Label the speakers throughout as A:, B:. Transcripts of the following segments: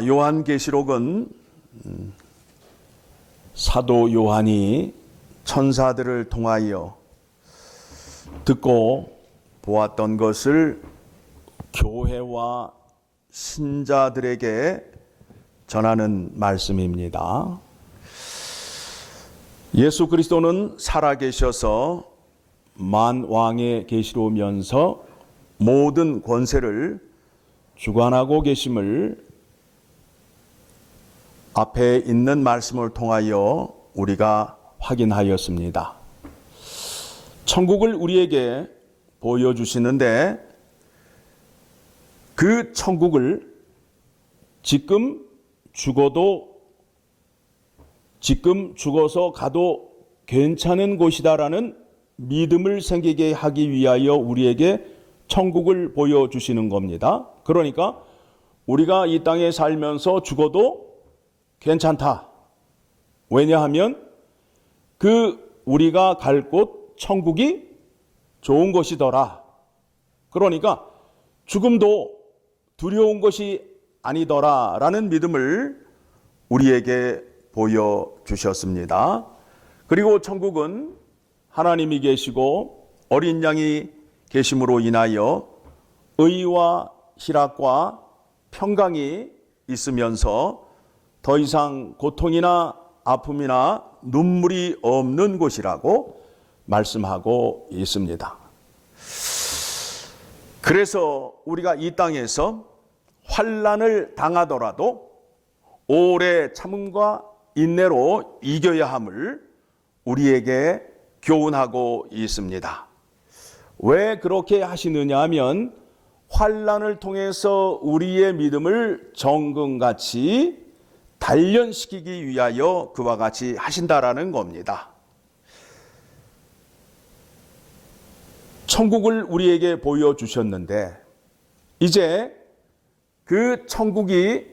A: 요한계시록은 사도 요한이 천사들을 통하여 듣고 보았던 것을 교회와 신자들에게 전하는 말씀입니다. 예수 그리스도는 살아계셔서 만왕에 계시로면서 모든 권세를 주관하고 계심을 앞에 있는 말씀을 통하여 우리가 확인하였습니다. 천국을 우리에게 보여주시는데 그 천국을 지금 죽어서 가도 괜찮은 곳이다라는 믿음을 생기게 하기 위하여 우리에게 천국을 보여주시는 겁니다. 그러니까 우리가 이 땅에 살면서 죽어도 괜찮다. 왜냐하면 우리가 갈 곳 천국이 좋은 것이더라. 그러니까 죽음도 두려운 것이 아니더라라는 믿음을 우리에게 보여주셨습니다. 그리고 천국은 하나님이 계시고 어린 양이 계심으로 인하여 의와 희락과 평강이 있으면서 더 이상 고통이나 아픔이나 눈물이 없는 곳이라고 말씀하고 있습니다. 그래서 우리가 이 땅에서 환난을 당하더라도 오래 참음과 인내로 이겨야 함을 우리에게 교훈하고 있습니다. 왜 그렇게 하시느냐 하면 환난을 통해서 우리의 믿음을 정금같이 단련시키기 위하여 그와 같이 하신다라는 겁니다. 천국을 우리에게 보여주셨는데 이제 그 천국이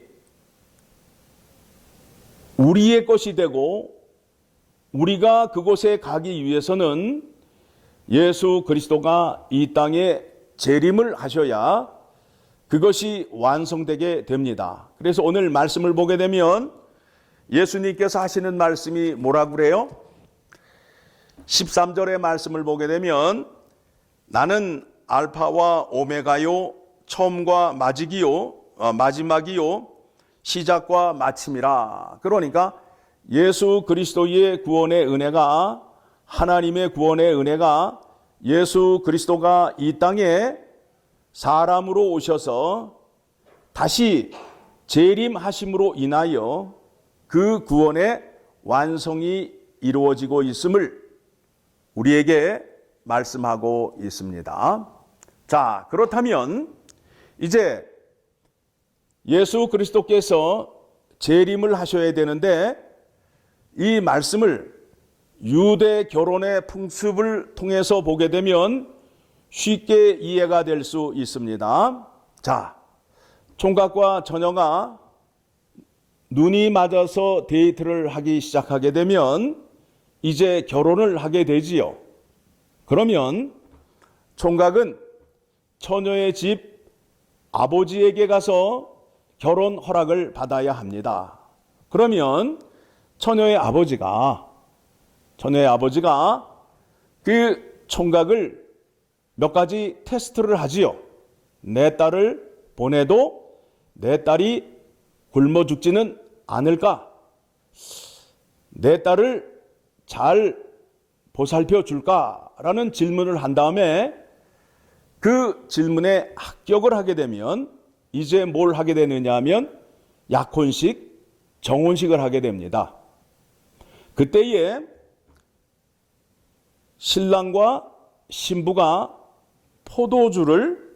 A: 우리의 것이 되고 우리가 그곳에 가기 위해서는 예수 그리스도가 이 땅에 재림을 하셔야 그것이 완성되게 됩니다. 그래서 오늘 말씀을 보게 되면 예수님께서 하시는 말씀이 뭐라고 그래요? 13절의 말씀을 보게 되면 나는 알파와 오메가요 처음과 마지막이요 시작과 마침이라. 그러니까 예수 그리스도의 구원의 은혜가 하나님의 구원의 은혜가 예수 그리스도가 이 땅에 사람으로 오셔서 다시 재림하심으로 인하여 그 구원의 완성이 이루어지고 있음을 우리에게 말씀하고 있습니다. 자, 그렇다면 이제 예수 그리스도께서 재림을 하셔야 되는데 이 말씀을 유대 결혼의 풍습을 통해서 보게 되면 쉽게 이해가 될 수 있습니다. 자, 총각과 처녀가 눈이 맞아서 데이트를 하기 시작하게 되면 이제 결혼을 하게 되지요. 그러면 총각은 처녀의 집 아버지에게 가서 결혼 허락을 받아야 합니다. 그러면 처녀의 아버지가 그 총각을 몇 가지 테스트를 하지요. 내 딸을 보내도 내 딸이 굶어 죽지는 않을까? 내 딸을 잘 보살펴 줄까라는 질문을 한 다음에 그 질문에 합격을 하게 되면 이제 뭘 하게 되느냐 하면 약혼식, 정혼식을 하게 됩니다. 그때에 신랑과 신부가 포도주를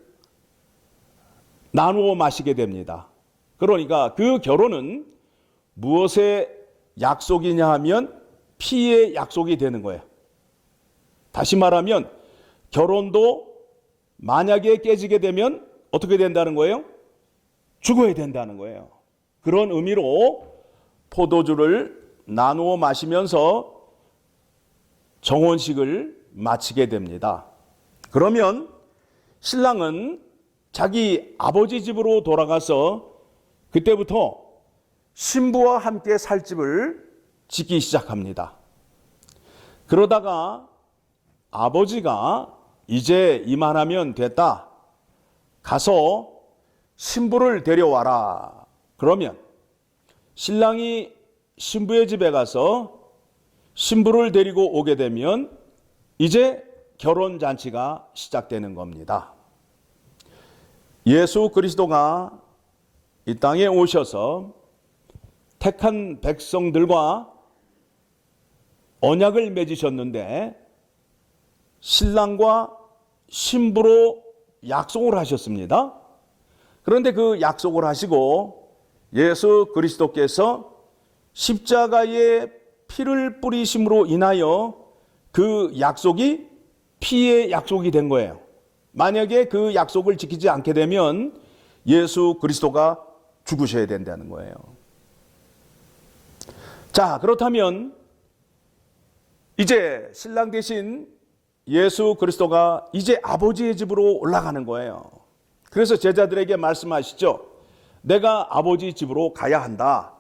A: 나누어 마시게 됩니다. 그러니까 그 결혼은 무엇의 약속이냐 하면 피의 약속이 되는 거예요. 다시 말하면 결혼도 만약에 깨지게 되면 어떻게 된다는 거예요? 죽어야 된다는 거예요. 그런 의미로 포도주를 나누어 마시면서 정혼식을 마치게 됩니다. 그러면 신랑은 자기 아버지 집으로 돌아가서 그때부터 신부와 함께 살 집을 짓기 시작합니다. 그러다가 아버지가 이제 이만하면 됐다. 가서 신부를 데려와라. 그러면 신랑이 신부의 집에 가서 신부를 데리고 오게 되면 이제 결혼잔치가 시작되는 겁니다. 예수 그리스도가 이 땅에 오셔서 택한 백성들과 언약을 맺으셨는데 신랑과 신부로 약속을 하셨습니다. 그런데 그 약속을 하시고 예수 그리스도께서 십자가에 피를 뿌리심으로 인하여 그 약속이 피의 약속이 된 거예요. 만약에 그 약속을 지키지 않게 되면 예수 그리스도가 죽으셔야 된다는 거예요. 자, 그렇다면 이제 신랑 대신 예수 그리스도가 이제 아버지의 집으로 올라가는 거예요. 그래서 제자들에게 말씀하시죠. 내가 아버지 집으로 가야 한다.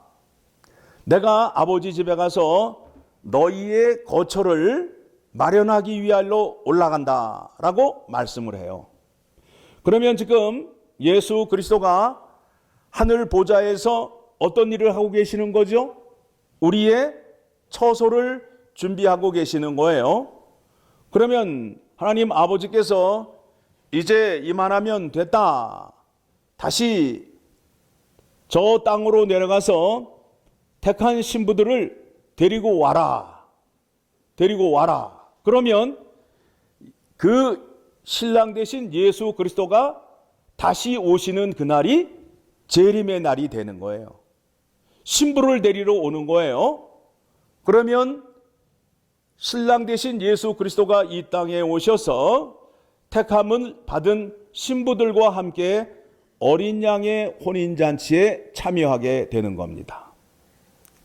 A: 내가 아버지 집에 가서 너희의 거처를 마련하기 위하여 올라간다 라고 말씀을 해요. 그러면 지금 예수 그리스도가 하늘 보좌에서 어떤 일을 하고 계시는 거죠? 우리의 처소를 준비하고 계시는 거예요. 그러면 하나님 아버지께서 이제 이만하면 됐다. 다시 저 땅으로 내려가서 택한 신부들을 데리고 와라. 데리고 와라. 그러면 그 신랑 대신 예수 그리스도가 다시 오시는 그날이 재림의 날이 되는 거예요. 신부를 데리러 오는 거예요. 그러면 신랑 대신 예수 그리스도가 이 땅에 오셔서 택함을 받은 신부들과 함께 어린 양의 혼인잔치에 참여하게 되는 겁니다.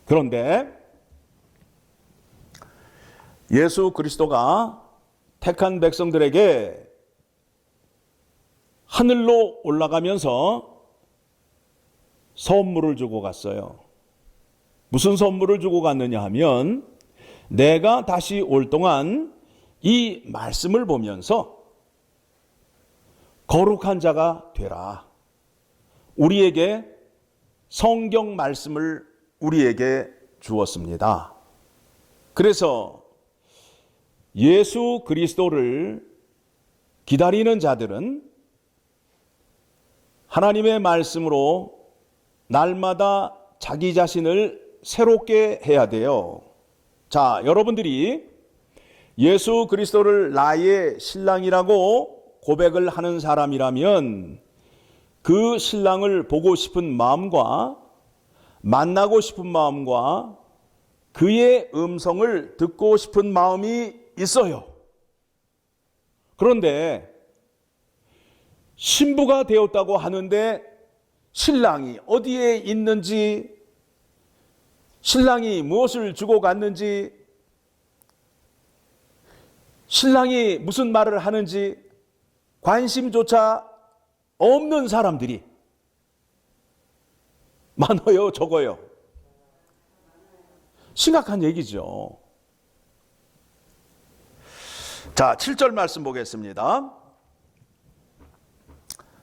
A: 그런데 예수 그리스도가 택한 백성들에게 하늘로 올라가면서 선물을 주고 갔어요. 무슨 선물을 주고 갔느냐 하면 내가 다시 올 동안 이 말씀을 보면서 거룩한 자가 되라. 우리에게 성경 말씀을 우리에게 주었습니다. 그래서 예수 그리스도를 기다리는 자들은 하나님의 말씀으로 날마다 자기 자신을 새롭게 해야 돼요. 자, 여러분들이 예수 그리스도를 나의 신랑이라고 고백을 하는 사람이라면 그 신랑을 보고 싶은 마음과 만나고 싶은 마음과 그의 음성을 듣고 싶은 마음이 있어요. 그런데 신부가 되었다고 하는데 신랑이 어디에 있는지, 신랑이 무엇을 주고 갔는지, 신랑이 무슨 말을 하는지 관심조차 없는 사람들이 많아요, 적어요. 심각한 얘기죠. 자, 7절 말씀 보겠습니다.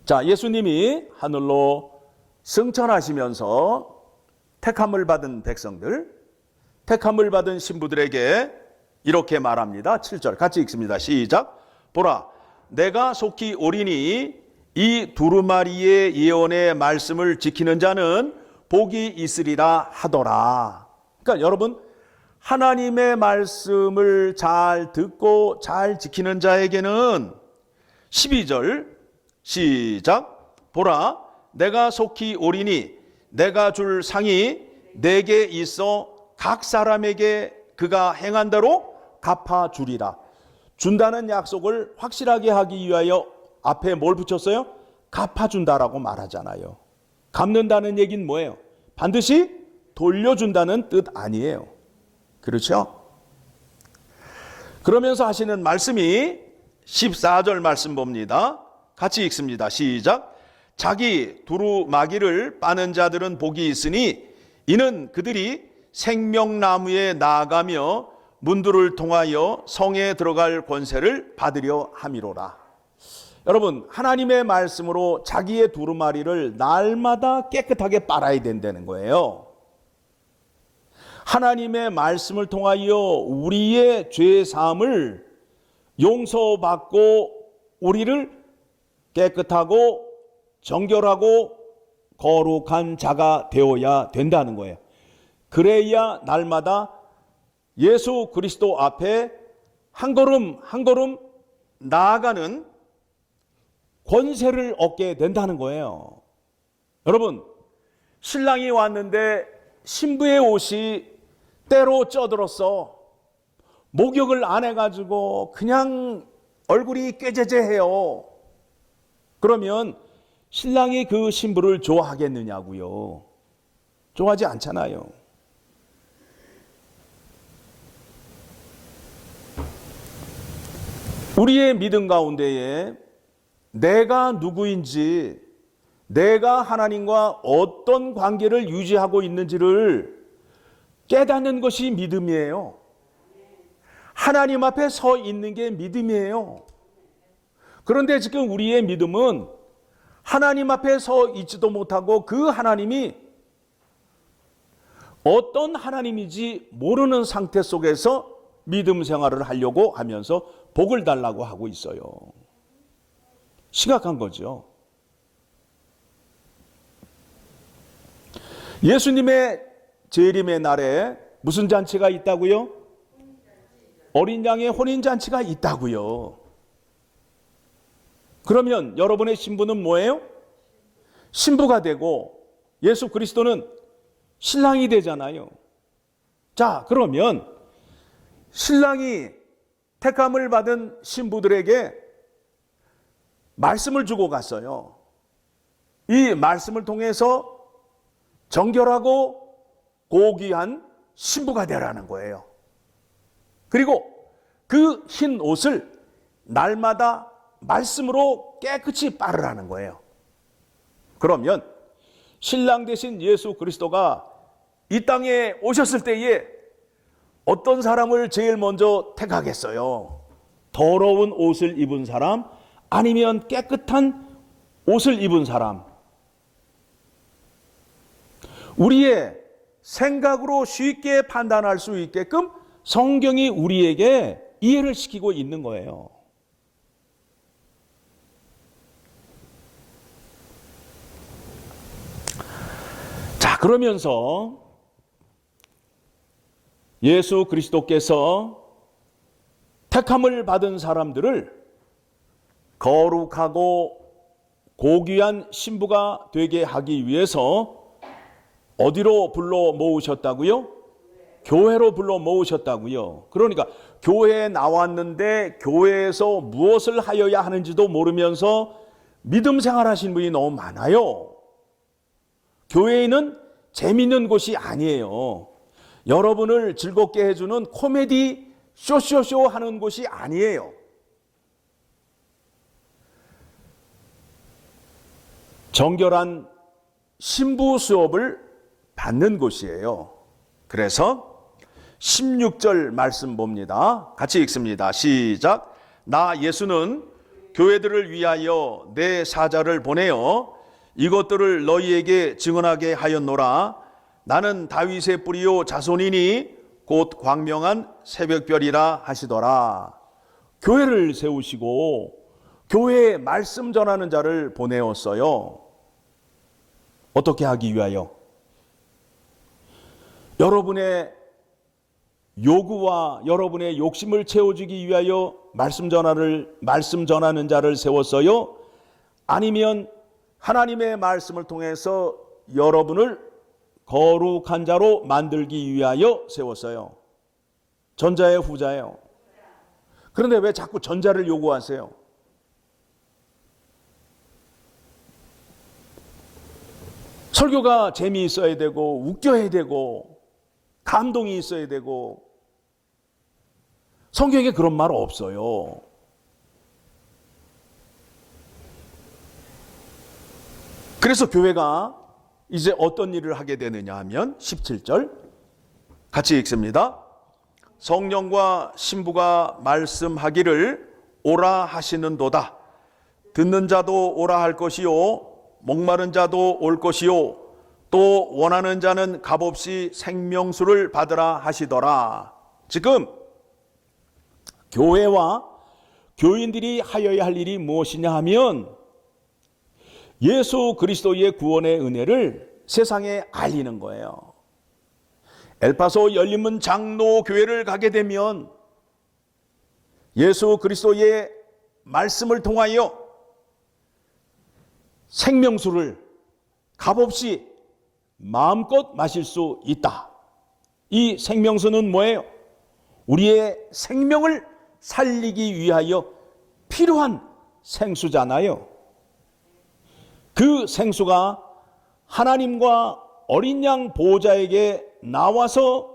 A: 자, 예수님이 하늘로 승천하시면서 택함을 받은 백성들, 택함을 받은 신부들에게 이렇게 말합니다. 7절 같이 읽습니다. 시작. 보라, 내가 속히 오리니 이 두루마리의 예언의 말씀을 지키는 자는 복이 있으리라 하더라. 그러니까 여러분, 하나님의 말씀을 잘 듣고 잘 지키는 자에게는 12절 시작. 보라, 내가 속히 오리니 내가 줄 상이 내게 있어 각 사람에게 그가 행한 대로 갚아주리라. 준다는 약속을 확실하게 하기 위하여 앞에 뭘 붙였어요? 갚아준다라고 말하잖아요. 갚는다는 얘기는 뭐예요? 반드시 돌려준다는 뜻 아니에요. 그렇죠? 그러면서 하시는 말씀이 14절 말씀 봅니다. 같이 읽습니다. 시작. 자기 두루마기를 빠는 자들은 복이 있으니 이는 그들이 생명나무에 나아가며 문들을 통하여 성에 들어갈 권세를 받으려 함이로라. 여러분, 하나님의 말씀으로 자기의 두루마리를 날마다 깨끗하게 빨아야 된다는 거예요. 하나님의 말씀을 통하여 우리의 죄 사함을 용서받고 우리를 깨끗하고 정결하고 거룩한 자가 되어야 된다는 거예요. 그래야 날마다 예수 그리스도 앞에 한 걸음 한 걸음 나아가는 권세를 얻게 된다는 거예요. 여러분, 신랑이 왔는데 신부의 옷이 때로 쪄들었어. 목욕을 안 해가지고 그냥 얼굴이 꾀재재해요. 그러면 신랑이 그 신부를 좋아하겠느냐고요? 좋아하지 않잖아요. 우리의 믿음 가운데에 내가 누구인지, 내가 하나님과 어떤 관계를 유지하고 있는지를 깨닫는 것이 믿음이에요. 하나님 앞에 서 있는 게 믿음이에요. 그런데 지금 우리의 믿음은 하나님 앞에 서 있지도 못하고 그 하나님이 어떤 하나님인지 모르는 상태 속에서 믿음 생활을 하려고 하면서 복을 달라고 하고 있어요. 심각한 거죠. 예수님의 재림의 날에 무슨 잔치가 있다고요? 어린 양의 혼인잔치가 있다고요. 그러면 여러분의 신부는 뭐예요? 신부가 되고 예수 그리스도는 신랑이 되잖아요. 자, 그러면 신랑이 택함을 받은 신부들에게 말씀을 주고 갔어요. 이 말씀을 통해서 정결하고 고귀한 신부가 되라는 거예요. 그리고 그 흰 옷을 날마다 말씀으로 깨끗이 빨으라는 거예요. 그러면 신랑 되신 예수 그리스도가 이 땅에 오셨을 때에 어떤 사람을 제일 먼저 택하겠어요? 더러운 옷을 입은 사람, 아니면 깨끗한 옷을 입은 사람? 우리의 생각으로 쉽게 판단할 수 있게끔 성경이 우리에게 이해를 시키고 있는 거예요. 자, 그러면서 예수 그리스도께서 택함을 받은 사람들을 거룩하고 고귀한 신부가 되게 하기 위해서 어디로 불러 모으셨다고요? 교회로 불러 모으셨다고요. 그러니까 교회에 나왔는데 교회에서 무엇을 하여야 하는지도 모르면서 믿음 생활하신 분이 너무 많아요. 교회는 재미있는 곳이 아니에요. 여러분을 즐겁게 해주는 코미디 쇼쇼쇼 하는 곳이 아니에요. 정결한 신부 수업을 받는 곳이에요. 그래서 16절 말씀 봅니다. 같이 읽습니다. 시작. 나 예수는 교회들을 위하여 내 사자를 보내어 이것들을 너희에게 증언하게 하였노라. 나는 다윗의 뿌리요 자손이니 곧 광명한 새벽별이라 하시더라. 교회를 세우시고 교회에 말씀 전하는 자를 보내었어요. 어떻게 하기 위하여? 여러분의 요구와 여러분의 욕심을 채워주기 위하여 말씀 전하는 자를 세웠어요? 아니면 하나님의 말씀을 통해서 여러분을 거룩한 자로 만들기 위하여 세웠어요? 전자예요, 후자예요? 그런데 왜 자꾸 전자를 요구하세요? 설교가 재미있어야 되고 웃겨야 되고 감동이 있어야 되고, 성경에 그런 말 없어요. 그래서 교회가 이제 어떤 일을 하게 되느냐 하면 17절 같이 읽습니다. 성령과 신부가 말씀하기를 오라 하시는도다. 듣는 자도 오라 할 것이요 목마른 자도 올 것이요 또 원하는 자는 값없이 생명수를 받으라 하시더라. 지금 교회와 교인들이 하여야 할 일이 무엇이냐 하면 예수 그리스도의 구원의 은혜를 세상에 알리는 거예요. 엘파소 열린문 장로교회를 가게 되면 예수 그리스도의 말씀을 통하여 생명수를 값없이 마음껏 마실 수 있다. 이 생명수는 뭐예요? 우리의 생명을 살리기 위하여 필요한 생수잖아요. 그 생수가 하나님과 어린 양 보호자에게 나와서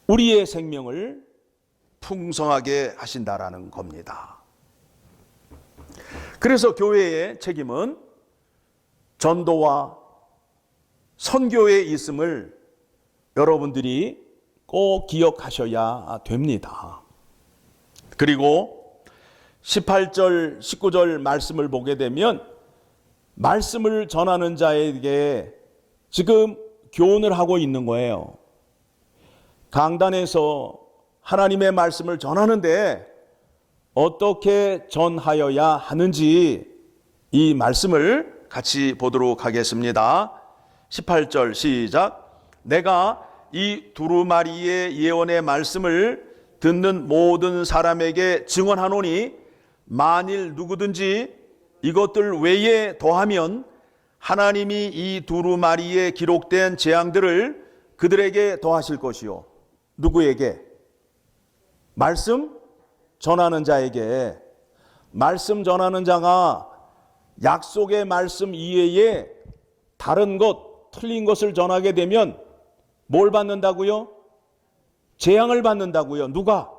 A: 우리의 생명을 풍성하게 하신다라는 겁니다. 그래서 교회의 책임은 전도와 선교에 있음을 여러분들이 꼭 기억하셔야 됩니다. 그리고 18절, 19절 말씀을 보게 되면 말씀을 전하는 자에게 지금 교훈을 하고 있는 거예요. 강단에서 하나님의 말씀을 전하는데 어떻게 전하여야 하는지 이 말씀을 같이 보도록 하겠습니다. 18절 시작. 내가 이 두루마리의 예언의 말씀을 듣는 모든 사람에게 증언하노니 만일 누구든지 이것들 외에 더하면 하나님이 이 두루마리에 기록된 재앙들을 그들에게 더하실 것이요. 누구에게? 말씀 전하는 자에게. 말씀 전하는 자가 약속의 말씀 이외에 다른 것, 틀린 것을 전하게 되면 뭘 받는다고요? 재앙을 받는다고요. 누가?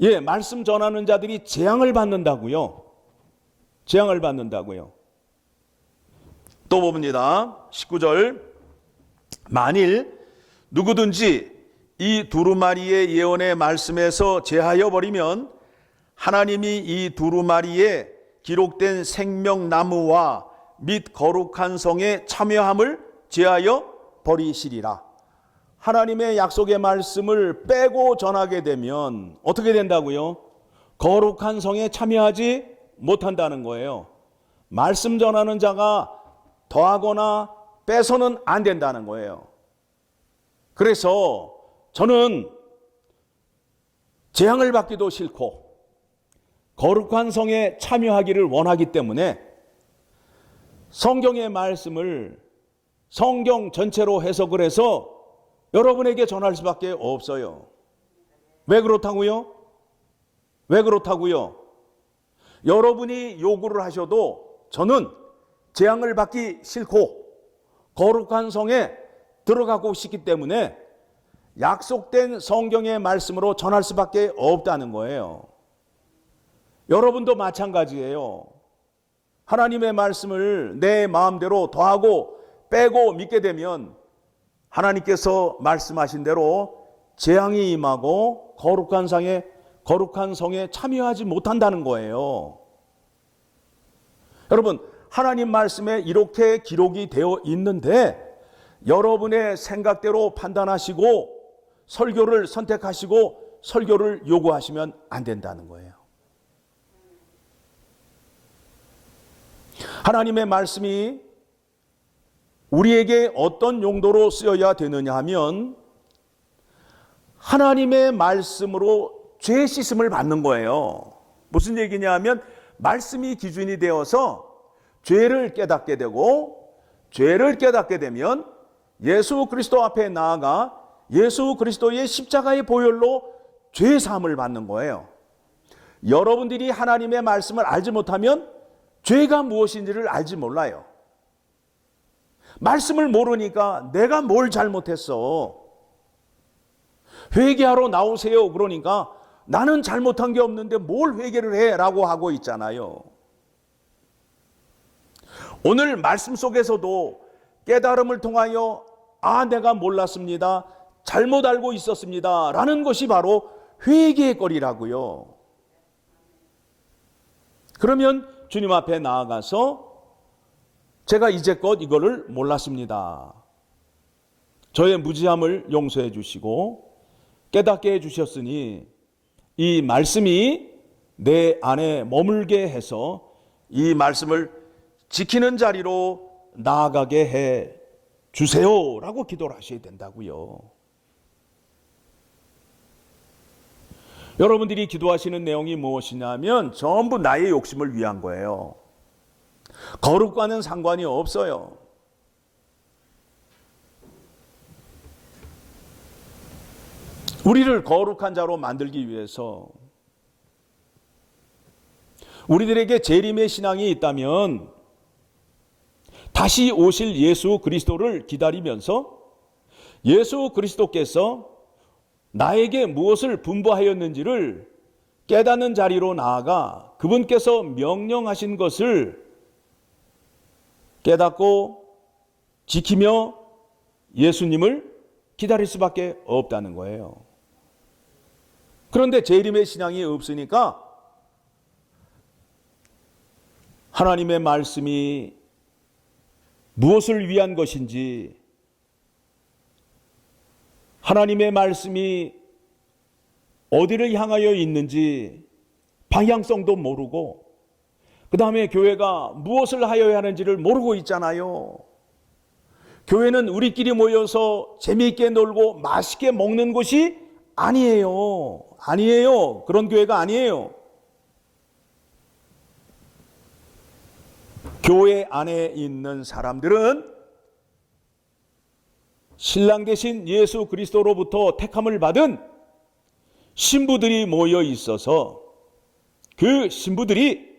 A: 예, 말씀 전하는 자들이 재앙을 받는다고요. 재앙을 받는다고요. 또 봅니다. 19절. 만일 누구든지 이 두루마리의 예언의 말씀에서 제하여 버리면 하나님이 이 두루마리에 기록된 생명나무와 및 거룩한 성의 참여함을 제하여 버리시리라. 하나님의 약속의 말씀을 빼고 전하게 되면 어떻게 된다고요? 거룩한 성에 참여하지 못한다는 거예요. 말씀 전하는 자가 더하거나 빼서는 안 된다는 거예요. 그래서 저는 재앙을 받기도 싫고 거룩한 성에 참여하기를 원하기 때문에 성경의 말씀을 성경 전체로 해석을 해서 여러분에게 전할 수밖에 없어요. 왜 그렇다고요? 왜 그렇다고요? 여러분이 요구를 하셔도 저는 재앙을 받기 싫고 거룩한 성에 들어가고 싶기 때문에 약속된 성경의 말씀으로 전할 수밖에 없다는 거예요. 여러분도 마찬가지예요. 하나님의 말씀을 내 마음대로 더하고 빼고 믿게 되면 하나님께서 말씀하신 대로 재앙이 임하고 거룩한 성에 참여하지 못한다는 거예요. 여러분, 하나님 말씀에 이렇게 기록이 되어 있는데 여러분의 생각대로 판단하시고 설교를 선택하시고 설교를 요구하시면 안 된다는 거예요. 하나님의 말씀이 우리에게 어떤 용도로 쓰여야 되느냐 하면 하나님의 말씀으로 죄 씻음을 받는 거예요. 무슨 얘기냐 하면 말씀이 기준이 되어서 죄를 깨닫게 되고 죄를 깨닫게 되면 예수 그리스도 앞에 나아가 예수 그리스도의 십자가의 보혈로 죄 사함을 받는 거예요. 여러분들이 하나님의 말씀을 알지 못하면 죄가 무엇인지를 알지 몰라요. 말씀을 모르니까 내가 뭘 잘못했어. 회개하러 나오세요. 그러니까 나는 잘못한 게 없는데 뭘 회개를 해? 라고 하고 있잖아요. 오늘 말씀 속에서도 깨달음을 통하여 내가 몰랐습니다. 잘못 알고 있었습니다. 라는 것이 바로 회개의 거리라고요. 그러면 주님 앞에 나아가서 제가 이제껏 이거를 몰랐습니다. 저의 무지함을 용서해 주시고 깨닫게 해 주셨으니 이 말씀이 내 안에 머물게 해서 이 말씀을 지키는 자리로 나아가게 해 주세요 라고 기도를 하셔야 된다고요. 여러분들이 기도하시는 내용이 무엇이냐면 전부 나의 욕심을 위한 거예요. 거룩과는 상관이 없어요. 우리를 거룩한 자로 만들기 위해서 우리들에게 재림의 신앙이 있다면 다시 오실 예수 그리스도를 기다리면서 예수 그리스도께서 나에게 무엇을 분부하였는지를 깨닫는 자리로 나아가 그분께서 명령하신 것을 깨닫고 지키며 예수님을 기다릴 수밖에 없다는 거예요. 그런데 재림의 신앙이 없으니까 하나님의 말씀이 무엇을 위한 것인지, 하나님의 말씀이 어디를 향하여 있는지 방향성도 모르고, 그 다음에 교회가 무엇을 하여야 하는지를 모르고 있잖아요. 교회는 우리끼리 모여서 재미있게 놀고 맛있게 먹는 곳이 아니에요. 아니에요. 그런 교회가 아니에요. 교회 안에 있는 사람들은 신랑 되신 예수 그리스도로부터 택함을 받은 신부들이 모여 있어서 그 신부들이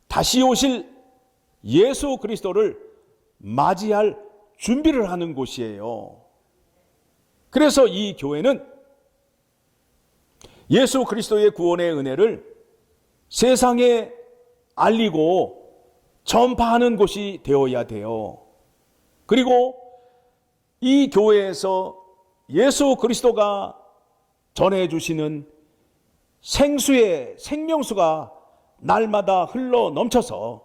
A: 다시 오실 예수 그리스도를 맞이할 준비를 하는 곳이에요. 그래서 이 교회는 예수 그리스도의 구원의 은혜를 세상에 알리고 전파하는 곳이 되어야 돼요. 그리고 이 교회에서 예수 그리스도가 전해주시는 생수의 생명수가 날마다 흘러 넘쳐서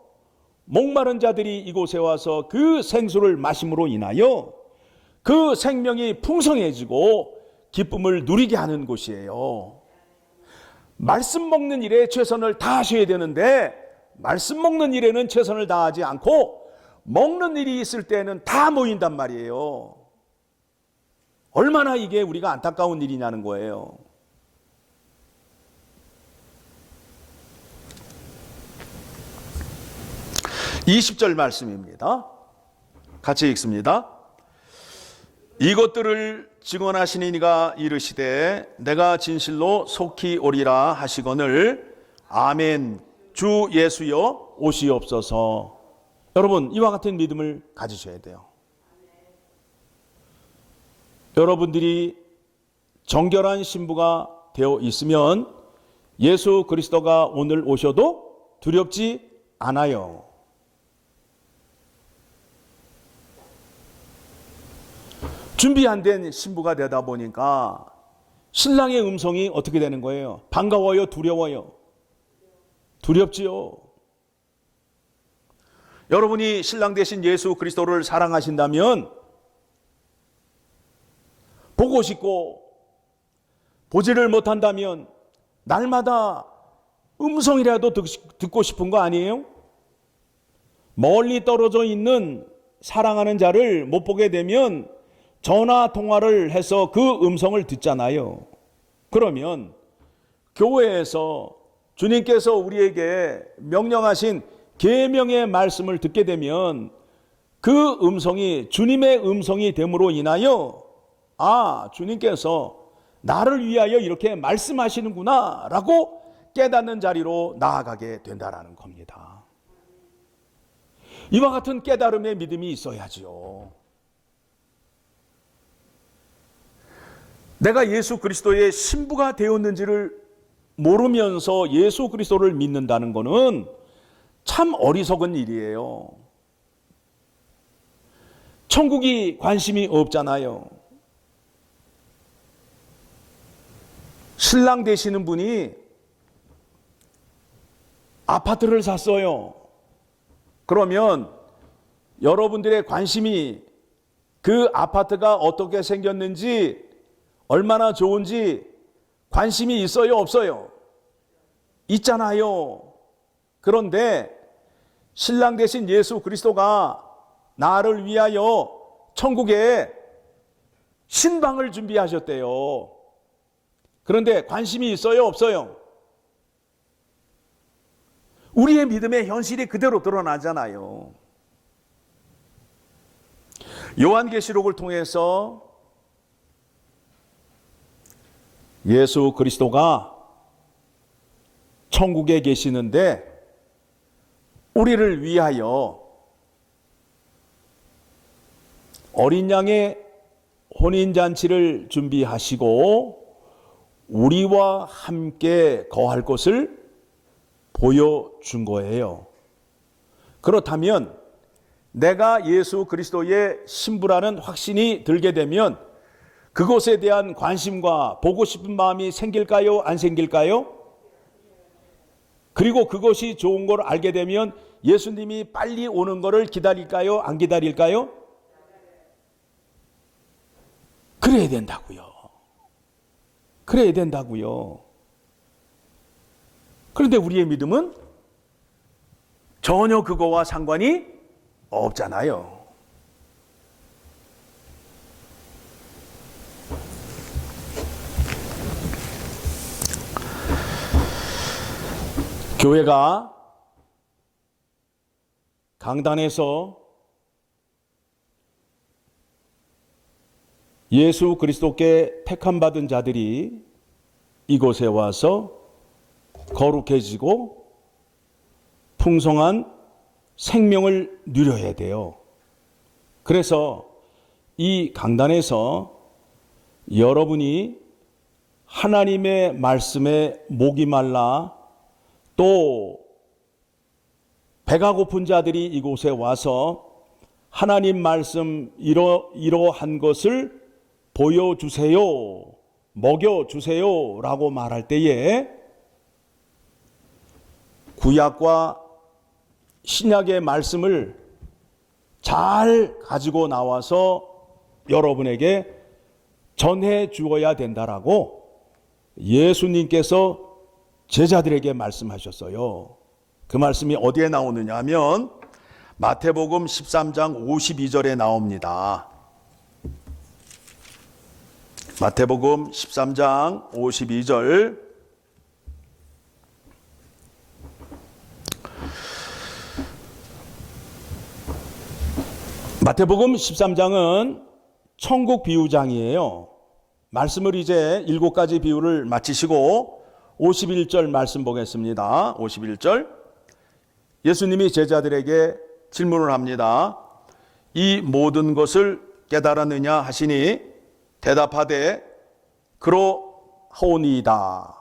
A: 목마른 자들이 이곳에 와서 그 생수를 마심으로 인하여 그 생명이 풍성해지고 기쁨을 누리게 하는 곳이에요. 말씀 먹는 일에 최선을 다하셔야 되는데 말씀 먹는 일에는 최선을 다하지 않고 먹는 일이 있을 때는 다 모인단 말이에요. 얼마나 이게 우리가 안타까운 일이냐는 거예요. (20절) 말씀입니다. 같이 읽습니다. 이것들을 증언하시니 이가 이르시되 내가 진실로 속히 오리라 하시거늘 아멘. 주 예수여 오시옵소서. 여러분, 이와 같은 믿음을 가지셔야 돼요. 여러분들이 정결한 신부가 되어 있으면 예수 그리스도가 오늘 오셔도 두렵지 않아요. 준비 안 된 신부가 되다 보니까 신랑의 음성이 어떻게 되는 거예요? 반가워요? 두려워요? 두렵지요. 여러분이 신랑 되신 예수 그리스도를 사랑하신다면 보고 싶고 보지를 못한다면 날마다 음성이라도 듣고 싶은 거 아니에요? 멀리 떨어져 있는 사랑하는 자를 못 보게 되면 전화 통화를 해서 그 음성을 듣잖아요. 그러면 교회에서 주님께서 우리에게 명령하신 계명의 말씀을 듣게 되면 그 음성이 주님의 음성이 됨으로 인하여 주님께서 나를 위하여 이렇게 말씀하시는구나 라고 깨닫는 자리로 나아가게 된다라는 겁니다. 이와 같은 깨달음의 믿음이 있어야지요. 내가 예수 그리스도의 신부가 되었는지를 모르면서 예수 그리스도를 믿는다는 것은 참 어리석은 일이에요. 천국이 관심이 없잖아요. 신랑 되시는 분이 아파트를 샀어요. 그러면 여러분들의 관심이 그 아파트가 어떻게 생겼는지, 얼마나 좋은지 관심이 있어요, 없어요? 있잖아요. 그런데 신랑 되신 예수 그리스도가 나를 위하여 천국에 신방을 준비하셨대요. 그런데 관심이 있어요, 없어요? 우리의 믿음의 현실이 그대로 드러나잖아요. 요한계시록을 통해서 예수 그리스도가 천국에 계시는데 우리를 위하여 어린 양의 혼인잔치를 준비하시고 우리와 함께 거할 것을 보여준 거예요. 그렇다면 내가 예수 그리스도의 신부라는 확신이 들게 되면 그것에 대한 관심과 보고 싶은 마음이 생길까요? 안 생길까요? 그리고 그것이 좋은 걸 알게 되면 예수님이 빨리 오는 것을 기다릴까요? 안 기다릴까요? 그래야 된다고요. 그래야 된다고요. 그런데 우리의 믿음은 전혀 그거와 상관이 없잖아요. 교회가 강단에서 예수 그리스도께 택함받은 자들이 이곳에 와서 거룩해지고 풍성한 생명을 누려야 돼요. 그래서 이 강단에서 여러분이 하나님의 말씀에 목이 말라 또 배가 고픈 자들이 이곳에 와서 하나님 말씀 이러한 것을 보여주세요, 먹여주세요 라고 말할 때에 구약과 신약의 말씀을 잘 가지고 나와서 여러분에게 전해 주어야 된다라고 예수님께서 제자들에게 말씀하셨어요. 그 말씀이 어디에 나오느냐 하면 마태복음 13장 52절에 나옵니다. 마태복음 13장 52절. 마태복음 13장은 천국 비유장이에요. 말씀을 이제 7가지 비유를 마치시고 51절 말씀 보겠습니다. 51절. 예수님이 제자들에게 질문을 합니다. 이 모든 것을 깨달았느냐 하시니 대답하되 그러하오니이다.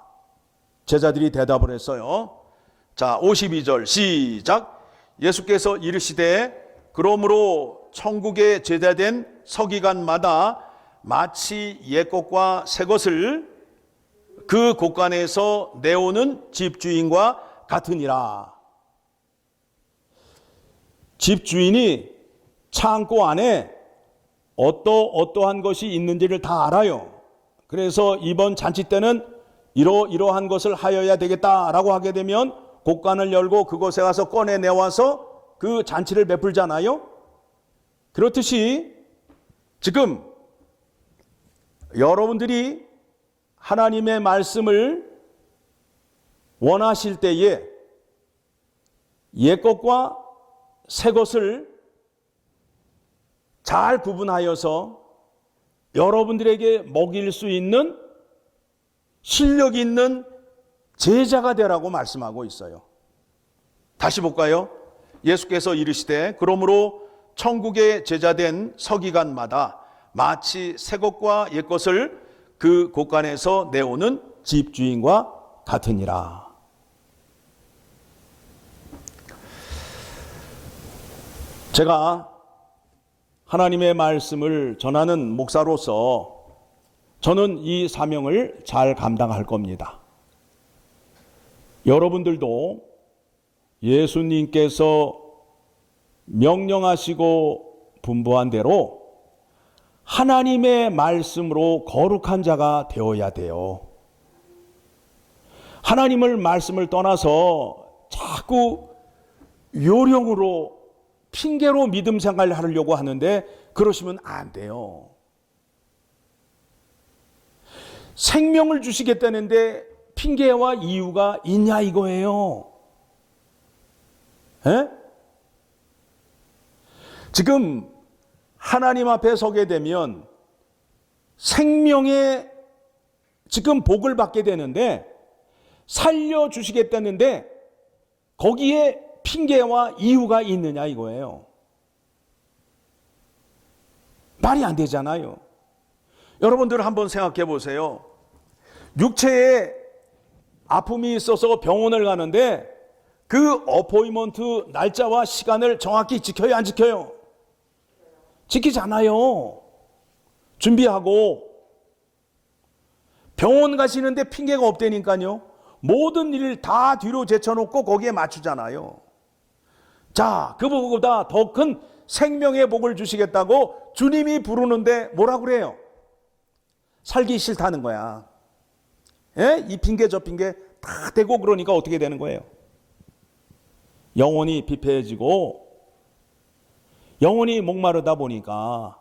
A: 제자들이 대답을 했어요. 자, 52절 시작. 예수께서 이르시되 그러므로 천국에 제자된 서기관마다 마치 옛것과 새것을 그 곳간에서 내오는 집주인과 같으니라. 집주인이 창고 안에 어떠한 것이 있는지를 다 알아요. 그래서 이번 잔치 때는 이러한 것을 하여야 되겠다라고 하게 되면 곳간을 열고 그곳에 가서 꺼내내와서 그 잔치를 베풀잖아요. 그렇듯이 지금 여러분들이 하나님의 말씀을 원하실 때에 옛것과 새것을 잘 구분하여서 여러분들에게 먹일 수 있는 실력 있는 제자가 되라고 말씀하고 있어요. 다시 볼까요? 예수께서 이르시되 그러므로 천국의 제자된 서기관마다 마치 새것과 옛것을 그 곳간에서 내오는 집주인과 같으니라. 제가 하나님의 말씀을 전하는 목사로서 저는 이 사명을 잘 감당할 겁니다. 여러분들도 예수님께서 명령하시고 분부한 대로 하나님의 말씀으로 거룩한 자가 되어야 돼요. 하나님을 말씀을 떠나서 자꾸 요령으로 핑계로 믿음 생활을 하려고 하는데 그러시면 안 돼요. 생명을 주시겠다는데 핑계와 이유가 있냐 이거예요. 에? 지금 하나님 앞에 서게 되면 생명의 지금 복을 받게 되는데 살려주시겠다는데 거기에 핑계와 이유가 있느냐 이거예요. 말이 안 되잖아요. 여러분들 한번 생각해 보세요. 육체에 아픔이 있어서 병원을 가는데 그 어포인먼트 날짜와 시간을 정확히 지켜요, 안 지켜요? 지키잖아요. 준비하고 병원 가시는데 핑계가 없다니까요. 모든 일을 다 뒤로 제쳐놓고 거기에 맞추잖아요. 자, 그보다 더 큰 생명의 복을 주시겠다고 주님이 부르는데 뭐라 그래요? 살기 싫다는 거야. 예? 이 핑계 저 핑계 다 대고 그러니까 어떻게 되는 거예요? 영혼이 피폐해지고 영혼이 목마르다 보니까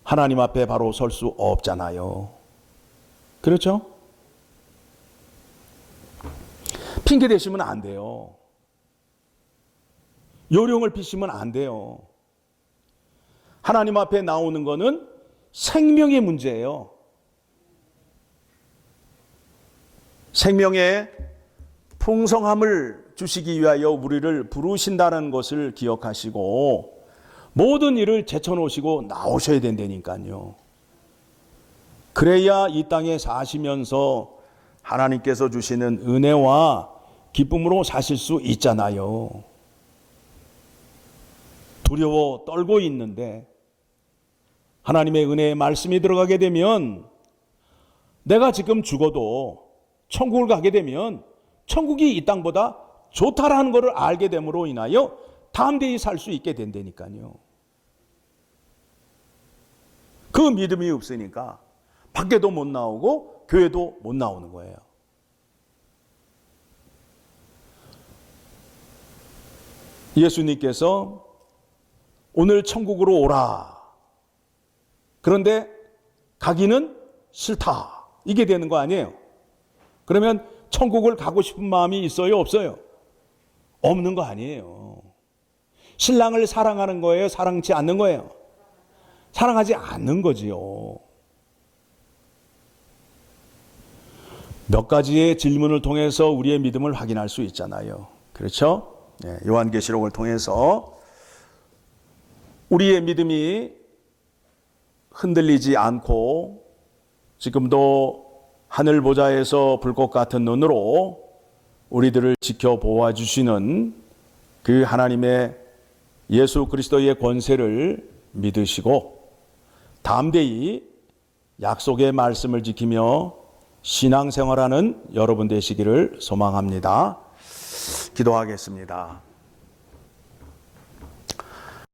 A: 하나님 앞에 바로 설 수 없잖아요. 그렇죠? 핑계 대시면 안 돼요. 요령을 피시면 안 돼요. 하나님 앞에 나오는 거는 생명의 문제예요. 생명의 풍성함을 주시기 위하여 우리를 부르신다는 것을 기억하시고 모든 일을 제쳐놓으시고 나오셔야 된다니까요. 그래야 이 땅에 사시면서 하나님께서 주시는 은혜와 기쁨으로 사실 수 있잖아요. 두려워 떨고 있는데 하나님의 은혜의 말씀이 들어가게 되면 내가 지금 죽어도 천국을 가게 되면 천국이 이 땅보다 좋다라는 것을 알게 됨으로 인하여 담대히 살 수 있게 된다니까요. 그 믿음이 없으니까 밖에도 못 나오고 교회도 못 나오는 거예요. 예수님께서 오늘 천국으로 오라. 그런데 가기는 싫다. 이게 되는 거 아니에요? 그러면 천국을 가고 싶은 마음이 있어요? 없어요? 없는 거 아니에요. 신랑을 사랑하는 거예요? 사랑치 않는 거예요? 사랑하지 않는 거지요. 몇 가지의 질문을 통해서 우리의 믿음을 확인할 수 있잖아요. 그렇죠? 네, 요한계시록을 통해서 우리의 믿음이 흔들리지 않고 지금도 하늘 보좌에서 불꽃 같은 눈으로 우리들을 지켜보아 주시는 그 하나님의 예수 그리스도의 권세를 믿으시고 담대히 약속의 말씀을 지키며 신앙생활하는 여러분 되시기를 소망합니다. 기도하겠습니다.